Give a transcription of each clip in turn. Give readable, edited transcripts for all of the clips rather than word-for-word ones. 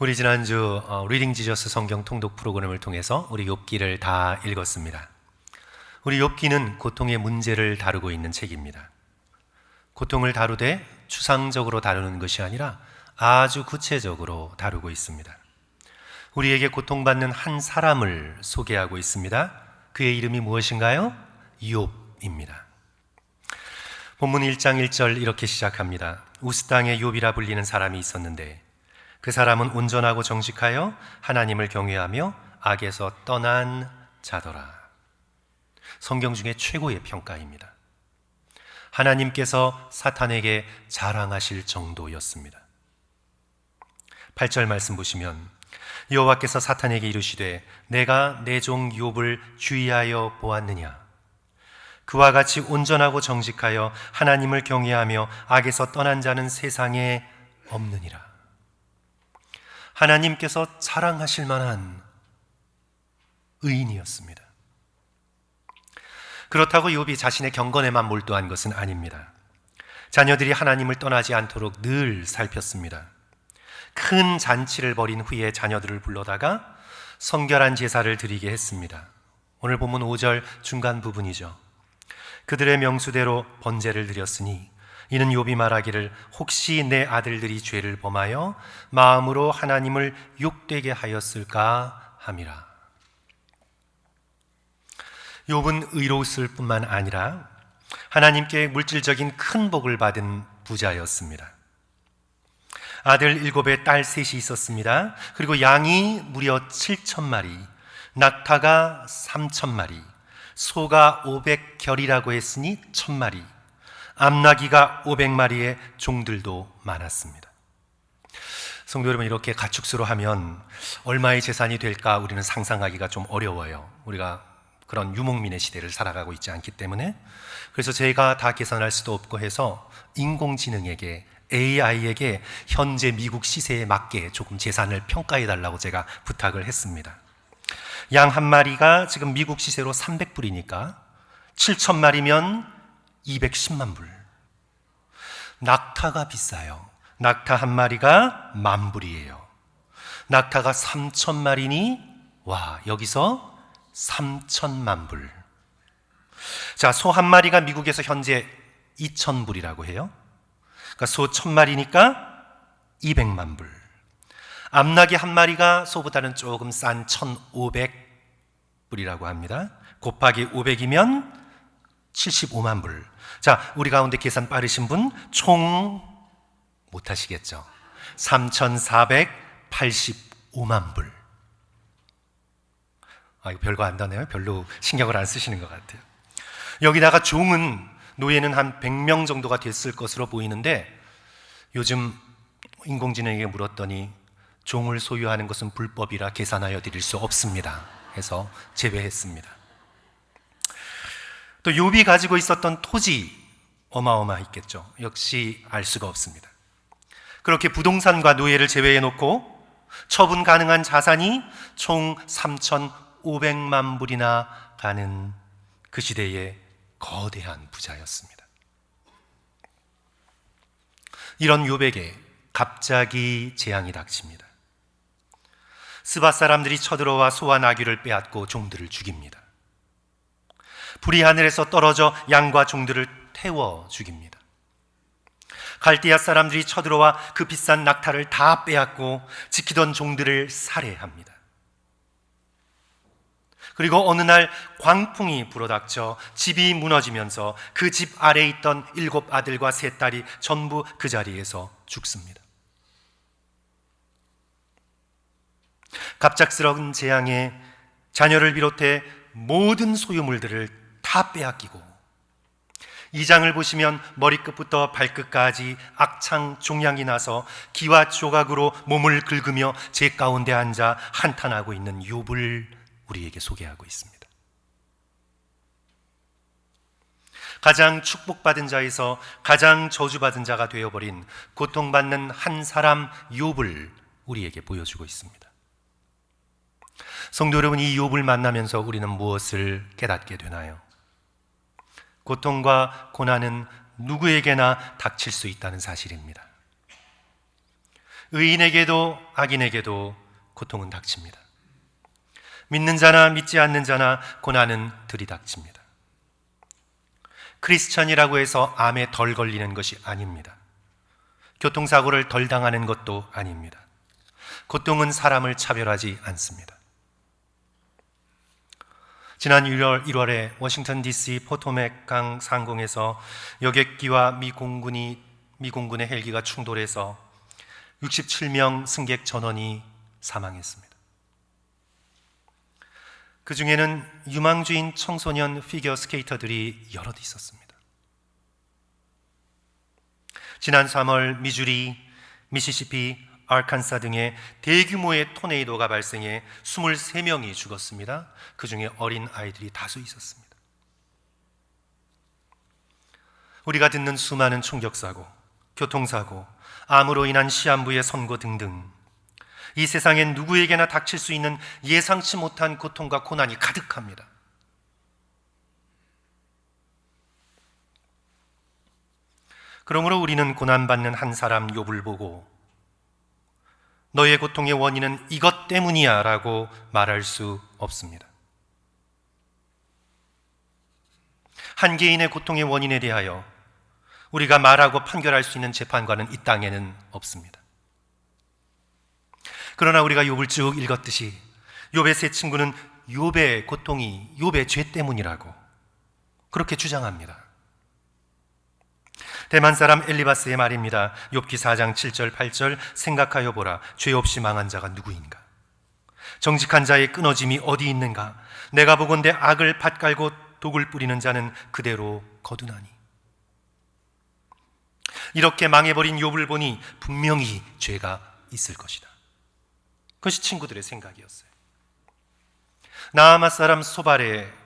우리 지난주 리딩 지저스 성경 통독 프로그램을 통해서 우리 욥기를 다 읽었습니다. 우리 욥기는 고통의 문제를 다루고 있는 책입니다. 고통을 다루되 추상적으로 다루는 것이 아니라 아주 구체적으로 다루고 있습니다. 우리에게 고통받는 한 사람을 소개하고 있습니다. 그의 이름이 무엇인가요? 욥입니다. 본문 1장 1절 이렇게 시작합니다. 우스 땅에 욥이라 불리는 사람이 있었는데 그 사람은 온전하고 정직하여 하나님을 경외하며 악에서 떠난 자더라. 성경 중에 최고의 평가입니다. 하나님께서 사탄에게 자랑하실 정도였습니다. 8절 말씀 보시면 여호와께서 사탄에게 이르시되 내가 내 종 욥을 주의하여 보았느냐. 그와 같이 온전하고 정직하여 하나님을 경외하며 악에서 떠난 자는 세상에 없느니라. 하나님께서 자랑하실 만한 의인이었습니다. 그렇다고 욥이 자신의 경건에만 몰두한 것은 아닙니다. 자녀들이 하나님을 떠나지 않도록 늘 살폈습니다. 큰 잔치를 벌인 후에 자녀들을 불러다가 성결한 제사를 드리게 했습니다. 오늘 본문 5절 중간 부분이죠. 그들의 명수대로 번제를 드렸으니 이는 욥이 말하기를 혹시 내 아들들이 죄를 범하여 마음으로 하나님을 욕되게 하였을까 함이라. 욥은 의로웠을 뿐만 아니라 하나님께 물질적인 큰 복을 받은 부자였습니다. 아들 7에 딸 3이 있었습니다. 그리고 양이 무려 7,000마리, 낙타가 3,000마리, 소가 500결이라고 했으니 1,000마리, 암나귀가 500마리의 종들도 많았습니다. 성도 여러분, 이렇게 가축수로 하면 얼마의 재산이 될까 우리는 상상하기가 좀 어려워요. 우리가 그런 유목민의 시대를 살아가고 있지 않기 때문에. 그래서 제가 다 계산할 수도 없고 해서 인공지능에게, AI에게 현재 미국 시세에 맞게 조금 재산을 평가해 달라고 제가 부탁을 했습니다. 양 한 마리가 지금 미국 시세로 300불이니까 7,000마리면 210만 불. 낙타가 비싸요. 낙타 한 마리가 10,000불이에요. 낙타가 3,000마리니 와, 여기서 3,000만 불. 자, 소 한 마리가 미국에서 현재 2,000불이라고 해요. 그러니까 소 1,000마리니까 200만 불. 암나귀 한 마리가 소보다는 조금 싼 1,500불이라고 합니다. 곱하기 500이면 75만 불. 자, 우리 가운데 계산 빠르신 분 총 못하시겠죠? 3,485만 불. 이거 별거 안 나네요. 별로 신경을 안 쓰시는 것 같아요. 여기다가 종은, 노예는 한 100명 정도가 됐을 것으로 보이는데 요즘 인공지능에게 물었더니 종을 소유하는 것은 불법이라 계산하여 드릴 수 없습니다. 해서 제외했습니다. 또 욥이 가지고 있었던 토지 어마어마했겠죠. 역시 알 수가 없습니다. 그렇게 부동산과 노예를 제외해 놓고 처분 가능한 자산이 총 3,500만 불이나 가는 그 시대의 거대한 부자였습니다. 이런 욥에게 갑자기 재앙이 닥칩니다. 스밧 사람들이 쳐들어와 소와 나귀를 빼앗고 종들을 죽입니다. 불이 하늘에서 떨어져 양과 종들을 태워 죽입니다. 갈대아 사람들이 쳐들어와 그 비싼 낙타를 다 빼앗고 지키던 종들을 살해합니다. 그리고 어느 날 광풍이 불어닥쳐 집이 무너지면서 그 집 아래에 있던 7 아들과 3 딸이 전부 그 자리에서 죽습니다. 갑작스러운 재앙에 자녀를 비롯해 모든 소유물들을 다 빼앗기고, 2장을 보시면 머리끝부터 발끝까지 악창 종양이 나서 기와 조각으로 몸을 긁으며 제 가운데 앉아 한탄하고 있는 욥을 우리에게 소개하고 있습니다. 가장 축복받은 자에서 가장 저주받은 자가 되어버린 고통받는 한 사람 욥을 우리에게 보여주고 있습니다. 성도 여러분, 이 욥을 만나면서 우리는 무엇을 깨닫게 되나요? 고통과 고난은 누구에게나 닥칠 수 있다는 사실입니다. 의인에게도 악인에게도 고통은 닥칩니다. 믿는 자나 믿지 않는 자나 고난은 들이닥칩니다. 크리스천이라고 해서 암에 덜 걸리는 것이 아닙니다. 교통사고를 덜 당하는 것도 아닙니다. 고통은 사람을 차별하지 않습니다. 지난 1월에 워싱턴 DC 포토맥 강 상공에서 여객기와 미 공군의 헬기가 충돌해서 67명 승객 전원이 사망했습니다. 그 중에는 유망주인 청소년 피겨 스케이터들이 여럿 있었습니다. 지난 3월 미주리, 미시시피, 아칸사 등의 대규모의 토네이도가 발생해 23명이 죽었습니다. 그 중에 어린 아이들이 다수 있었습니다. 우리가 듣는 수많은 총격사고, 교통사고, 암으로 인한 시한부의 선고 등등, 이 세상엔 누구에게나 닥칠 수 있는 예상치 못한 고통과 고난이 가득합니다. 그러므로 우리는 고난받는 한 사람 욥을 보고 너의 고통의 원인은 이것 때문이야 라고 말할 수 없습니다. 한 개인의 고통의 원인에 대하여 우리가 말하고 판결할 수 있는 재판관은 이 땅에는 없습니다. 그러나 우리가 욥을 쭉 읽었듯이 욥의 세 친구는 욥의 고통이 욥의 죄 때문이라고 그렇게 주장합니다. 대만 사람 엘리바스의 말입니다. 욥기 4장 7절 8절 생각하여 보라. 죄 없이 망한 자가 누구인가? 정직한 자의 끊어짐이 어디 있는가? 내가 보건대 악을 밭갈고 독을 뿌리는 자는 그대로 거두나니. 이렇게 망해버린 욥을 보니 분명히 죄가 있을 것이다. 그것이 친구들의 생각이었어요. 나아마 사람 소발의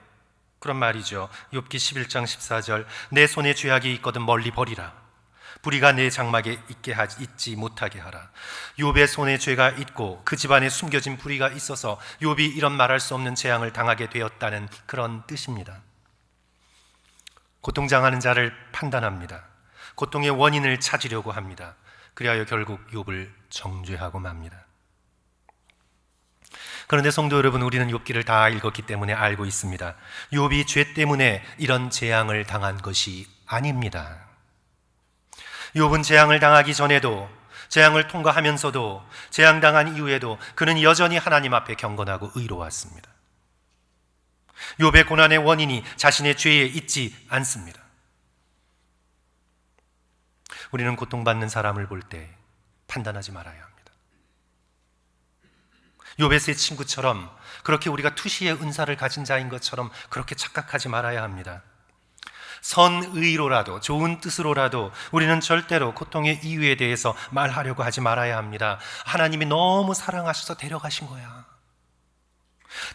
그런 말이죠. 욥기 11장 14절 내 손에 죄악이 있거든 멀리 버리라. 불의가 내 장막에 있지 못하게 하라. 욥의 손에 죄가 있고 그 집안에 숨겨진 불의가 있어서 욥이 이런 말할 수 없는 재앙을 당하게 되었다는 그런 뜻입니다. 고통당하는 자를 판단합니다. 고통의 원인을 찾으려고 합니다. 그리하여 결국 욥을 정죄하고 맙니다. 그런데 성도 여러분, 우리는 욥기를 다 읽었기 때문에 알고 있습니다. 욥이 죄 때문에 이런 재앙을 당한 것이 아닙니다. 욥은 재앙을 당하기 전에도, 재앙을 통과하면서도, 재앙당한 이후에도 그는 여전히 하나님 앞에 경건하고 의로웠습니다. 욥의 고난의 원인이 자신의 죄에 있지 않습니다. 우리는 고통받는 사람을 볼 때 판단하지 말아야 합니다. 욥의 세 친구처럼 그렇게 우리가 투시의 은사를 가진 자인 것처럼 그렇게 착각하지 말아야 합니다. 선의로라도 좋은 뜻으로라도 우리는 절대로 고통의 이유에 대해서 말하려고 하지 말아야 합니다. 하나님이 너무 사랑하셔서 데려가신 거야.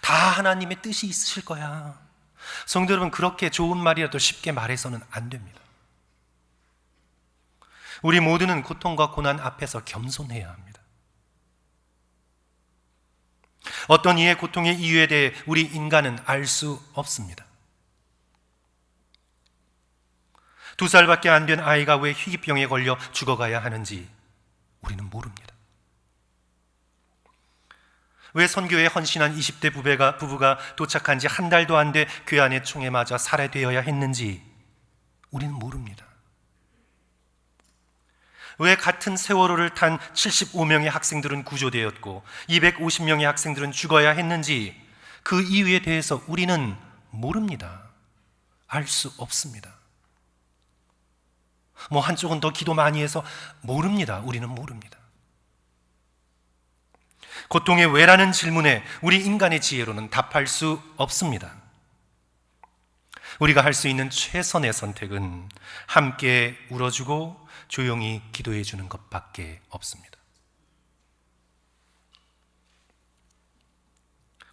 다 하나님의 뜻이 있으실 거야. 성도 여러분, 그렇게 좋은 말이라도 쉽게 말해서는 안 됩니다. 우리 모두는 고통과 고난 앞에서 겸손해야 합니다. 어떤 이의 고통의 이유에 대해 우리 인간은 알 수 없습니다. 2살밖에 안 된 아이가 왜 희귀병에 걸려 죽어가야 하는지 우리는 모릅니다. 왜 선교에 헌신한 20대 부부가 도착한 지 한 달도 안 돼 괴한의 총에 맞아 살해되어야 했는지 우리는 모릅니다. 왜 같은 세월호를 탄 75명의 학생들은 구조되었고 250명의 학생들은 죽어야 했는지 그 이유에 대해서 우리는 모릅니다. 알 수 없습니다. 한쪽은 더 기도 많이 해서 모릅니다. 우리는 모릅니다. 고통의 왜라는 질문에 우리 인간의 지혜로는 답할 수 없습니다. 우리가 할 수 있는 최선의 선택은 함께 울어주고 조용히 기도해 주는 것밖에 없습니다.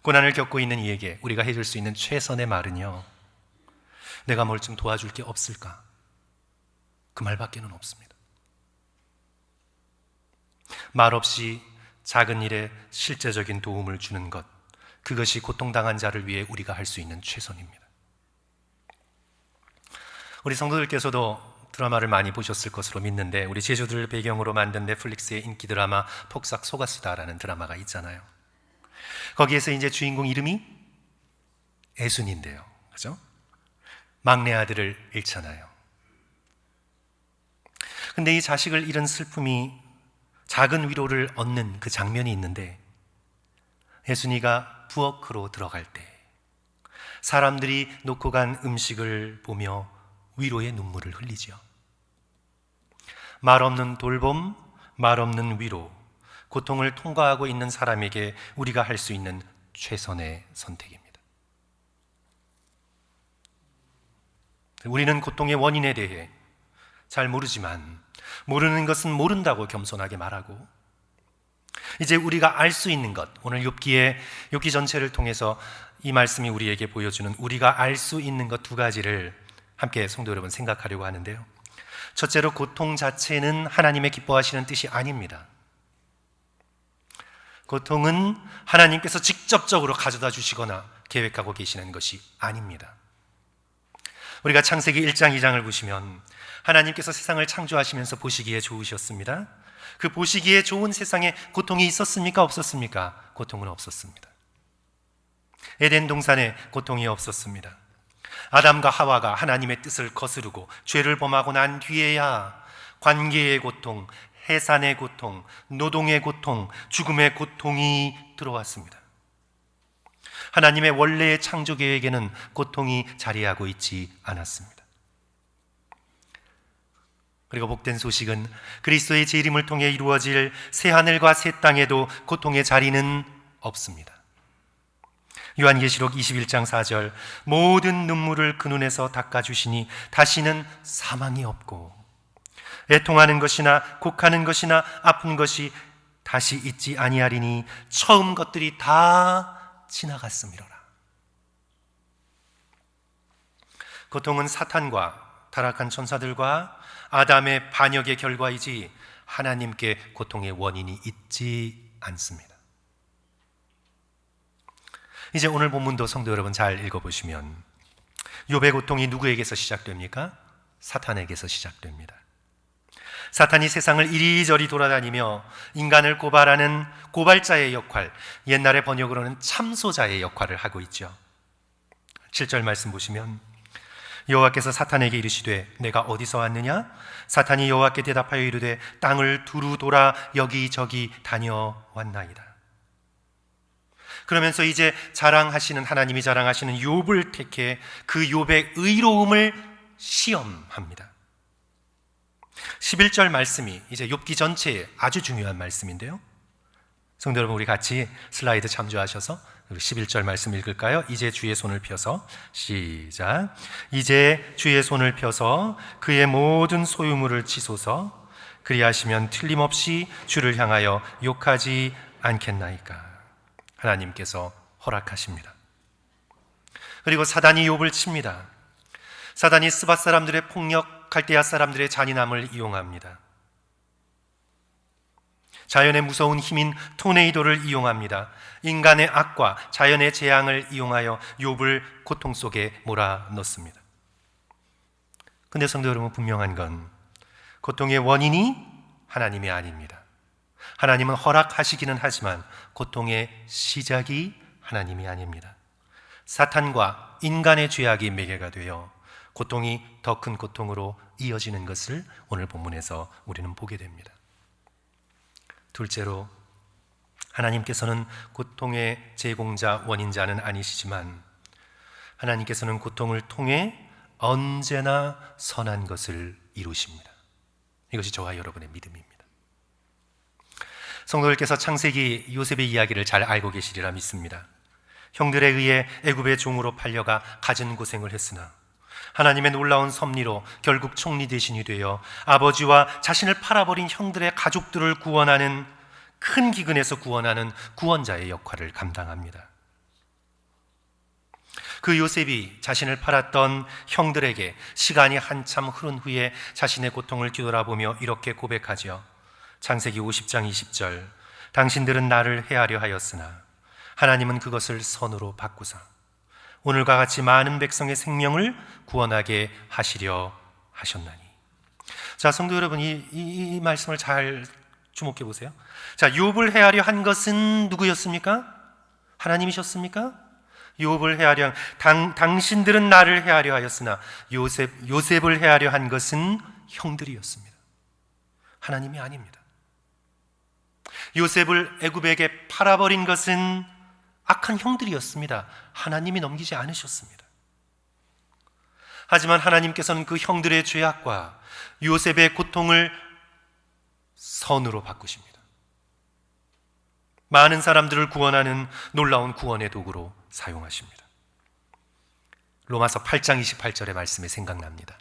고난을 겪고 있는 이에게 우리가 해줄 수 있는 최선의 말은요, 내가 뭘 좀 도와줄 게 없을까? 그 말밖에는 없습니다. 말없이 작은 일에 실제적인 도움을 주는 것, 그것이 고통당한 자를 위해 우리가 할 수 있는 최선입니다. 우리 성도들께서도 드라마를 많이 보셨을 것으로 믿는데, 우리 제주도를 배경으로 만든 넷플릭스의 인기 드라마 폭삭 속았수다라는 드라마가 있잖아요. 거기에서 이제 주인공 이름이 애순인데요, 그죠? 막내 아들을 잃잖아요. 근데 이 자식을 잃은 슬픔이 작은 위로를 얻는 그 장면이 있는데, 애순이가 부엌으로 들어갈 때 사람들이 놓고 간 음식을 보며 위로의 눈물을 흘리죠. 말 없는 돌봄, 말 없는 위로, 고통을 통과하고 있는 사람에게 우리가 할 수 있는 최선의 선택입니다. 우리는 고통의 원인에 대해 잘 모르지만, 모르는 것은 모른다고 겸손하게 말하고, 이제 우리가 알 수 있는 것, 오늘 욥기 전체를 통해서 이 말씀이 우리에게 보여주는 우리가 알 수 있는 것 두 가지를 함께 성도 여러분 생각하려고 하는데요. 첫째로, 고통 자체는 하나님의 기뻐하시는 뜻이 아닙니다. 고통은 하나님께서 직접적으로 가져다 주시거나 계획하고 계시는 것이 아닙니다. 우리가 창세기 1장 2장을 보시면 하나님께서 세상을 창조하시면서 보시기에 좋으셨습니다. 그 보시기에 좋은 세상에 고통이 있었습니까? 없었습니까? 고통은 없었습니다. 에덴 동산에 고통이 없었습니다. 아담과 하와가 하나님의 뜻을 거스르고 죄를 범하고 난 뒤에야 관계의 고통, 해산의 고통, 노동의 고통, 죽음의 고통이 들어왔습니다. 하나님의 원래의 창조 계획에는 고통이 자리하고 있지 않았습니다. 그리고 복된 소식은 그리스도의 재림을 통해 이루어질 새하늘과 새 땅에도 고통의 자리는 없습니다. 요한계시록 21장 4절, 모든 눈물을 그 눈에서 닦아주시니 다시는 사망이 없고 애통하는 것이나 곡하는 것이나 아픈 것이 다시 있지 아니하리니 처음 것들이 다 지나갔음이로라. 고통은 사탄과 타락한 천사들과 아담의 반역의 결과이지 하나님께 고통의 원인이 있지 않습니다. 이제 오늘 본문도 성도 여러분 잘 읽어보시면 욥의 고통이 누구에게서 시작됩니까? 사탄에게서 시작됩니다. 사탄이 세상을 이리저리 돌아다니며 인간을 고발하는 고발자의 역할, 옛날의 번역으로는 참소자의 역할을 하고 있죠. 7절 말씀 보시면 여호와께서 사탄에게 이르시되 내가 어디서 왔느냐? 사탄이 여호와께 대답하여 이르되 땅을 두루 돌아 여기저기 다녀왔나이다. 그러면서 이제 하나님이 자랑하시는 욥을 택해 그 욥의 의로움을 시험합니다. 11절 말씀이 이제 욥기 전체에 아주 중요한 말씀인데요. 성도 여러분, 우리 같이 슬라이드 참조하셔서 11절 말씀 읽을까요? 이제 주의 손을 펴서, 시작. 이제 주의 손을 펴서 그의 모든 소유물을 치소서. 그리하시면 틀림없이 주를 향하여 욕하지 않겠나이까. 하나님께서 허락하십니다. 그리고 사단이 욥을 칩니다. 사단이 스밧 사람들의 폭력, 갈대아 사람들의 잔인함을 이용합니다. 자연의 무서운 힘인 토네이도를 이용합니다. 인간의 악과 자연의 재앙을 이용하여 욥을 고통 속에 몰아넣습니다. 그런데 성도 여러분, 분명한 건 고통의 원인이 하나님이 아닙니다. 하나님은 허락하시기는 하지만 고통의 시작이 하나님이 아닙니다. 사탄과 인간의 죄악이 매개가 되어 고통이 더 큰 고통으로 이어지는 것을 오늘 본문에서 우리는 보게 됩니다. 둘째로, 하나님께서는 고통의 제공자, 원인자는 아니시지만 하나님께서는 고통을 통해 언제나 선한 것을 이루십니다. 이것이 저와 여러분의 믿음입니다. 성도들께서 창세기 요셉의 이야기를 잘 알고 계시리라 믿습니다. 형들에 의해 애굽의 종으로 팔려가 갖은 고생을 했으나 하나님의 놀라운 섭리로 결국 총리 대신이 되어 아버지와 자신을 팔아버린 형들의 가족들을 구원하는, 큰 기근에서 구원하는 구원자의 역할을 감당합니다. 그 요셉이 자신을 팔았던 형들에게 시간이 한참 흐른 후에 자신의 고통을 뒤돌아보며 이렇게 고백하죠. 창세기 50장 20절, 당신들은 나를 해하려 하였으나 하나님은 그것을 선으로 바꾸사 오늘과 같이 많은 백성의 생명을 구원하게 하시려 하셨나니. 자, 성도 여러분, 이 말씀을 잘 주목해 보세요. 자, 욥을 해하려 한 것은 누구였습니까? 하나님이셨습니까? 욥을 해하려 당신들은 나를 해하려 하였으나 요셉을 해하려 한 것은 형들이었습니다. 하나님이 아닙니다. 요셉을 애굽에게 팔아버린 것은 악한 형들이었습니다. 하나님이 넘기지 않으셨습니다. 하지만 하나님께서는 그 형들의 죄악과 요셉의 고통을 선으로 바꾸십니다. 많은 사람들을 구원하는 놀라운 구원의 도구로 사용하십니다. 로마서 8장 28절의 말씀이 생각납니다.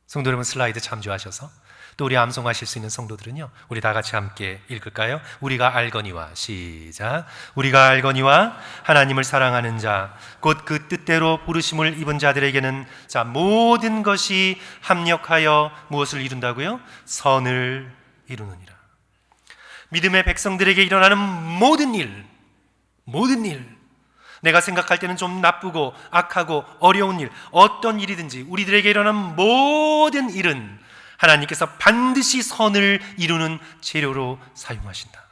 성도 여러분, 슬라이드 참조하셔서 또 우리 암송하실 수 있는 성도들은요, 우리 다 같이 함께 읽을까요? 우리가 알거니와, 시작. 우리가 알거니와 하나님을 사랑하는 자 곧 그 뜻대로 부르심을 입은 자들에게는 자 모든 것이 합력하여 무엇을 이룬다고요? 선을 이루느니라. 믿음의 백성들에게 일어나는 모든 일, 내가 생각할 때는 좀 나쁘고 악하고 어려운 일, 어떤 일이든지 우리들에게 일어나는 모든 일은 하나님께서 반드시 선을 이루는 재료로 사용하신다.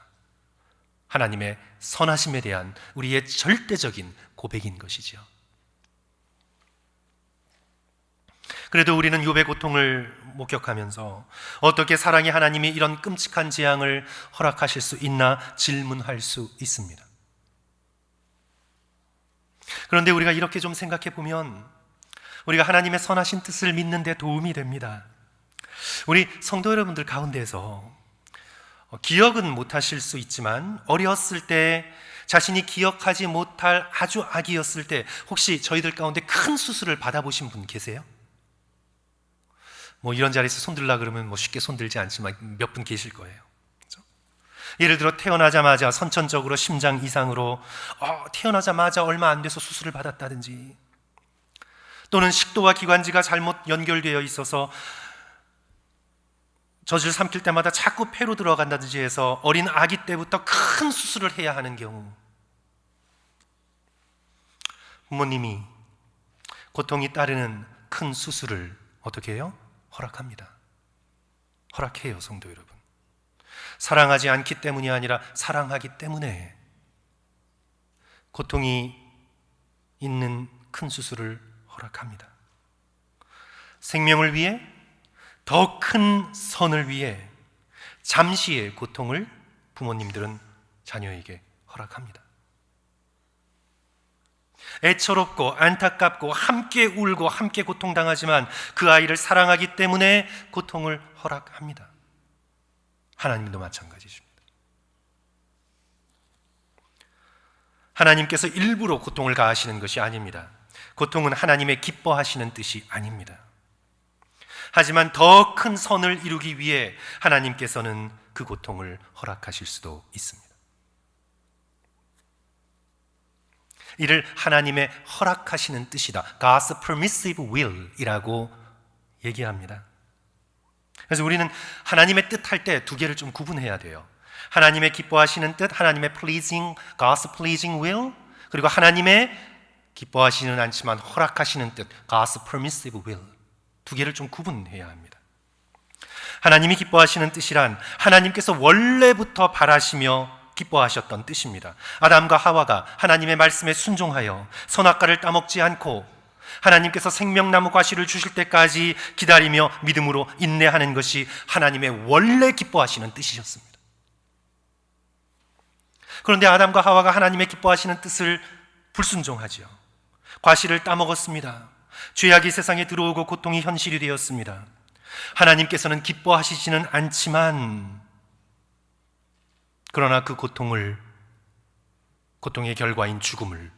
하나님의 선하심에 대한 우리의 절대적인 고백인 것이죠. 그래도 우리는 욥의 고통을 목격하면서 어떻게 사랑의 하나님이 이런 끔찍한 재앙을 허락하실 수 있나 질문할 수 있습니다. 그런데 우리가 이렇게 좀 생각해 보면 우리가 하나님의 선하신 뜻을 믿는 데 도움이 됩니다. 우리 성도 여러분들 가운데서 기억은 못하실 수 있지만 어렸을 때 자신이 기억하지 못할 아주 아기였을 때 혹시 저희들 가운데 큰 수술을 받아보신 분 계세요? 이런 자리에서 손들라 그러면 쉽게 손들지 않지만 몇 분 계실 거예요. 그렇죠? 예를 들어 태어나자마자 선천적으로 심장 이상으로 태어나자마자 얼마 안 돼서 수술을 받았다든지, 또는 식도와 기관지가 잘못 연결되어 있어서 젖을 삼킬 때마다 자꾸 폐로 들어간다든지 해서 어린 아기 때부터 큰 수술을 해야 하는 경우, 부모님이 고통이 따르는 큰 수술을 어떻게 해요? 허락합니다. 허락해요, 성도 여러분. 사랑하지 않기 때문이 아니라 사랑하기 때문에 고통이 있는 큰 수술을 허락합니다. 생명을 위해, 더 큰 선을 위해 잠시의 고통을 부모님들은 자녀에게 허락합니다. 애처롭고 안타깝고 함께 울고 함께 고통당하지만 그 아이를 사랑하기 때문에 고통을 허락합니다. 하나님도 마찬가지십니다. 하나님께서 일부러 고통을 가하시는 것이 아닙니다. 고통은 하나님의 기뻐하시는 뜻이 아닙니다. 하지만 더 큰 선을 이루기 위해 하나님께서는 그 고통을 허락하실 수도 있습니다. 이를 하나님의 허락하시는 뜻이다, God's permissive will 이라고 얘기합니다. 그래서 우리는 하나님의 뜻 할 때 두 개를 좀 구분해야 돼요. 하나님의 기뻐하시는 뜻, 하나님의 pleasing, God's pleasing will, 그리고 하나님의 기뻐하시는 않지만 허락하시는 뜻, God's permissive will. 두 개를 좀 구분해야 합니다. 하나님이 기뻐하시는 뜻이란 하나님께서 원래부터 바라시며 기뻐하셨던 뜻입니다. 아담과 하와가 하나님의 말씀에 순종하여 선악과를 따먹지 않고 하나님께서 생명나무 과실을 주실 때까지 기다리며 믿음으로 인내하는 것이 하나님의 원래 기뻐하시는 뜻이셨습니다. 그런데 아담과 하와가 하나님의 기뻐하시는 뜻을 불순종하지요. 과실을 따먹었습니다. 죄악이 세상에 들어오고 고통이 현실이 되었습니다. 하나님께서는 기뻐하시지는 않지만 그러나 그 고통의 결과인 죽음을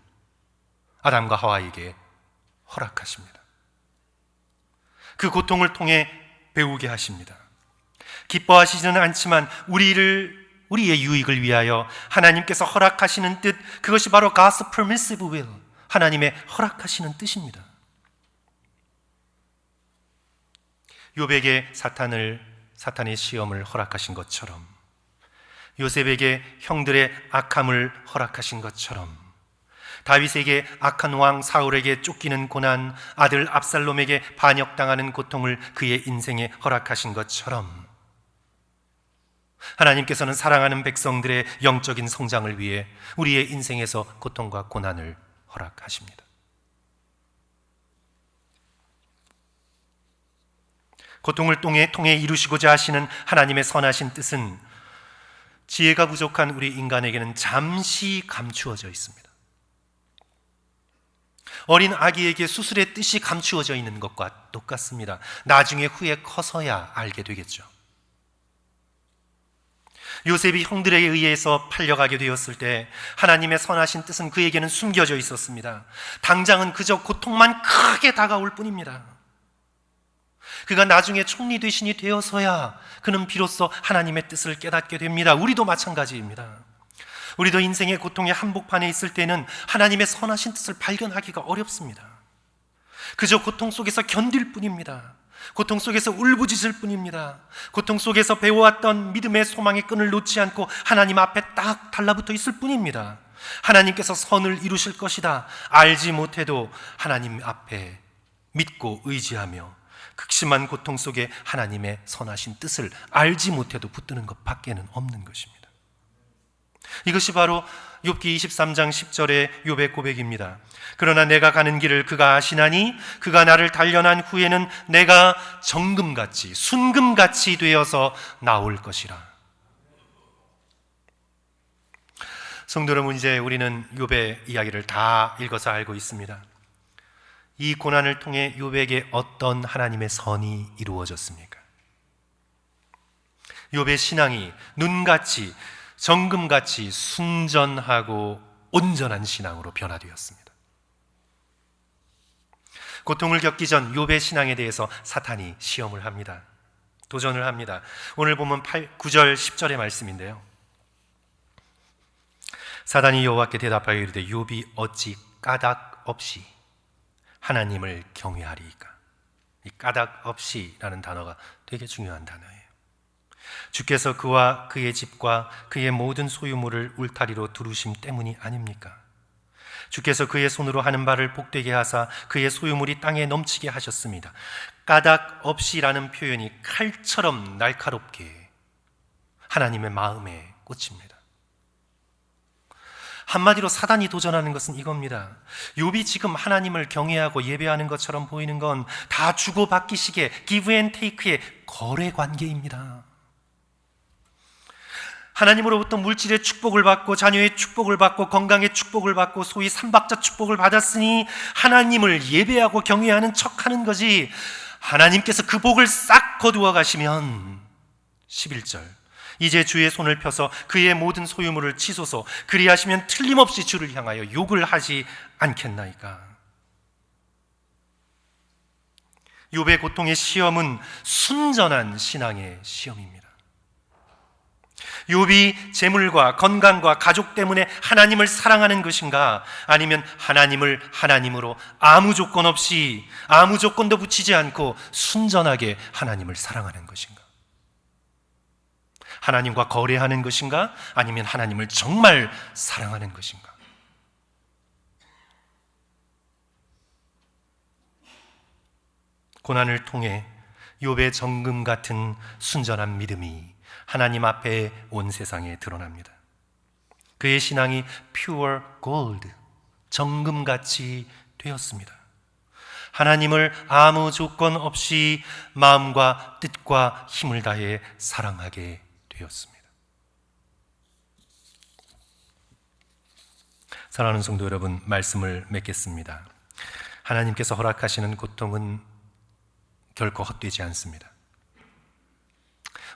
아담과 하와에게 허락하십니다. 그 고통을 통해 배우게 하십니다. 기뻐하시지는 않지만 우리의 유익을 위하여 하나님께서 허락하시는 뜻, 그것이 바로 God's permissive will, 하나님의 허락하시는 뜻입니다. 욥에게 사탄의 시험을 허락하신 것처럼, 요셉에게 형들의 악함을 허락하신 것처럼, 다윗에게 악한 왕 사울에게 쫓기는 고난, 아들 압살롬에게 반역당하는 고통을 그의 인생에 허락하신 것처럼 하나님께서는 사랑하는 백성들의 영적인 성장을 위해 우리의 인생에서 고통과 고난을 허락하십니다. 고통을 통해 이루시고자 하시는 하나님의 선하신 뜻은 지혜가 부족한 우리 인간에게는 잠시 감추어져 있습니다. 어린 아기에게 수술의 뜻이 감추어져 있는 것과 똑같습니다. 나중에 후에 커서야 알게 되겠죠. 요셉이 형들에 의해서 팔려가게 되었을 때 하나님의 선하신 뜻은 그에게는 숨겨져 있었습니다. 당장은 그저 고통만 크게 다가올 뿐입니다. 그가 나중에 총리 대신이 되어서야 그는 비로소 하나님의 뜻을 깨닫게 됩니다. 우리도 마찬가지입니다. 우리도 인생의 고통의 한복판에 있을 때는 하나님의 선하신 뜻을 발견하기가 어렵습니다. 그저 고통 속에서 견딜 뿐입니다. 고통 속에서 울부짖을 뿐입니다. 고통 속에서 배워왔던 믿음의 소망의 끈을 놓지 않고 하나님 앞에 딱 달라붙어 있을 뿐입니다. 하나님께서 선을 이루실 것이다 알지 못해도 하나님 앞에 믿고 의지하며 극심한 고통 속에 하나님의 선하신 뜻을 알지 못해도 붙드는 것 밖에는 없는 것입니다. 이것이 바로 욥기 23장 10절의 욥의 고백입니다. 그러나 내가 가는 길을 그가 아시나니 그가 나를 단련한 후에는 내가 정금같이 순금같이 되어서 나올 것이라. 성도 여러분, 이제 우리는 욥의 이야기를 다 읽어서 알고 있습니다. 이 고난을 통해 욥에게 어떤 하나님의 선이 이루어졌습니까? 욥의 신앙이 눈같이 정금같이 순전하고 온전한 신앙으로 변화되었습니다. 고통을 겪기 전 욥의 신앙에 대해서 사탄이 시험을 합니다. 도전을 합니다. 오늘 보면 9절 10절의 말씀인데요. 사단이 여호와께 대답하여 이르되 욥이 어찌 까닭 없이 하나님을 경외하리이까. 이 까닭 없이라는 단어가 되게 중요한 단어예요. 주께서 그와 그의 집과 그의 모든 소유물을 울타리로 두르심 때문이 아닙니까? 주께서 그의 손으로 하는 바를 복되게 하사 그의 소유물이 땅에 넘치게 하셨습니다. 까닭 없이라는 표현이 칼처럼 날카롭게 하나님의 마음에 꽂힙니다. 한마디로 사단이 도전하는 것은 이겁니다. 욥이 지금 하나님을 경외하고 예배하는 것처럼 보이는 건 다 주고받기식의 give and take의 거래 관계입니다. 하나님으로부터 물질의 축복을 받고 자녀의 축복을 받고 건강의 축복을 받고 소위 삼박자 축복을 받았으니 하나님을 예배하고 경외하는 척하는 거지, 하나님께서 그 복을 싹 거두어 가시면 11절 이제 주의 손을 펴서 그의 모든 소유물을 치소서, 그리하시면 틀림없이 주를 향하여 욕을 하지 않겠나이까. 욥의 고통의 시험은 순전한 신앙의 시험입니다. 욥이 재물과 건강과 가족 때문에 하나님을 사랑하는 것인가, 아니면 하나님을 하나님으로 아무 조건 없이 아무 조건도 붙이지 않고 순전하게 하나님을 사랑하는 것인가? 하나님과 거래하는 것인가, 아니면 하나님을 정말 사랑하는 것인가? 고난을 통해 욥의 정금 같은 순전한 믿음이 하나님 앞에 온 세상에 드러납니다. 그의 신앙이 pure gold, 정금같이 되었습니다. 하나님을 아무 조건 없이 마음과 뜻과 힘을 다해 사랑하게 되었습니다. 사랑하는 성도 여러분, 말씀을 맺겠습니다. 하나님께서 허락하시는 고통은 결코 헛되지 않습니다.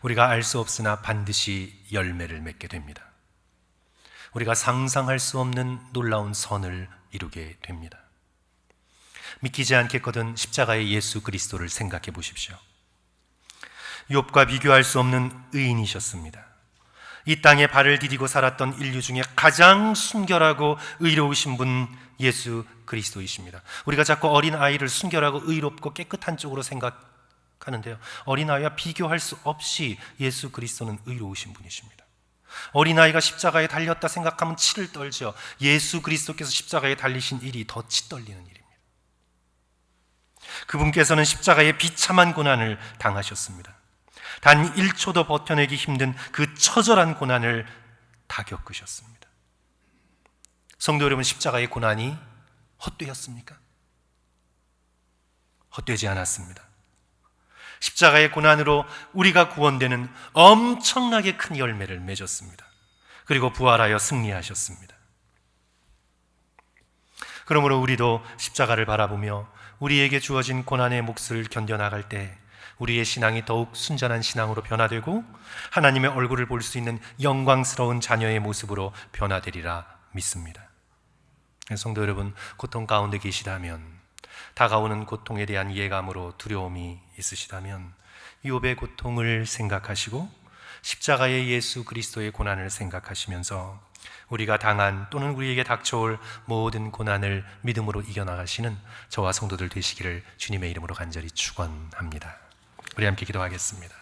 우리가 알 수 없으나 반드시 열매를 맺게 됩니다. 우리가 상상할 수 없는 놀라운 선을 이루게 됩니다. 믿기지 않겠거든 십자가의 예수 그리스도를 생각해 보십시오. 욥과 비교할 수 없는 의인이셨습니다. 이 땅에 발을 디디고 살았던 인류 중에 가장 순결하고 의로우신 분 예수 그리스도이십니다. 우리가 자꾸 어린아이를 순결하고 의롭고 깨끗한 쪽으로 생각하는데요, 어린아이와 비교할 수 없이 예수 그리스도는 의로우신 분이십니다. 어린아이가 십자가에 달렸다 생각하면 치를 떨죠. 예수 그리스도께서 십자가에 달리신 일이 더 치 떨리는 일입니다. 그분께서는 십자가의 비참한 고난을 당하셨습니다. 단 1초도 버텨내기 힘든 그 처절한 고난을 다 겪으셨습니다. 성도 여러분, 십자가의 고난이 헛되었습니까? 헛되지 않았습니다. 십자가의 고난으로 우리가 구원되는 엄청나게 큰 열매를 맺었습니다. 그리고 부활하여 승리하셨습니다. 그러므로 우리도 십자가를 바라보며 우리에게 주어진 고난의 몫을 견뎌나갈 때 우리의 신앙이 더욱 순전한 신앙으로 변화되고 하나님의 얼굴을 볼 수 있는 영광스러운 자녀의 모습으로 변화되리라 믿습니다. 성도 여러분, 고통 가운데 계시다면, 다가오는 고통에 대한 예감으로 두려움이 있으시다면 욥의 고통을 생각하시고 십자가의 예수 그리스도의 고난을 생각하시면서 우리가 당한 또는 우리에게 닥쳐올 모든 고난을 믿음으로 이겨나가시는 저와 성도들 되시기를 주님의 이름으로 간절히 축원합니다. 우리 함께 기도하겠습니다.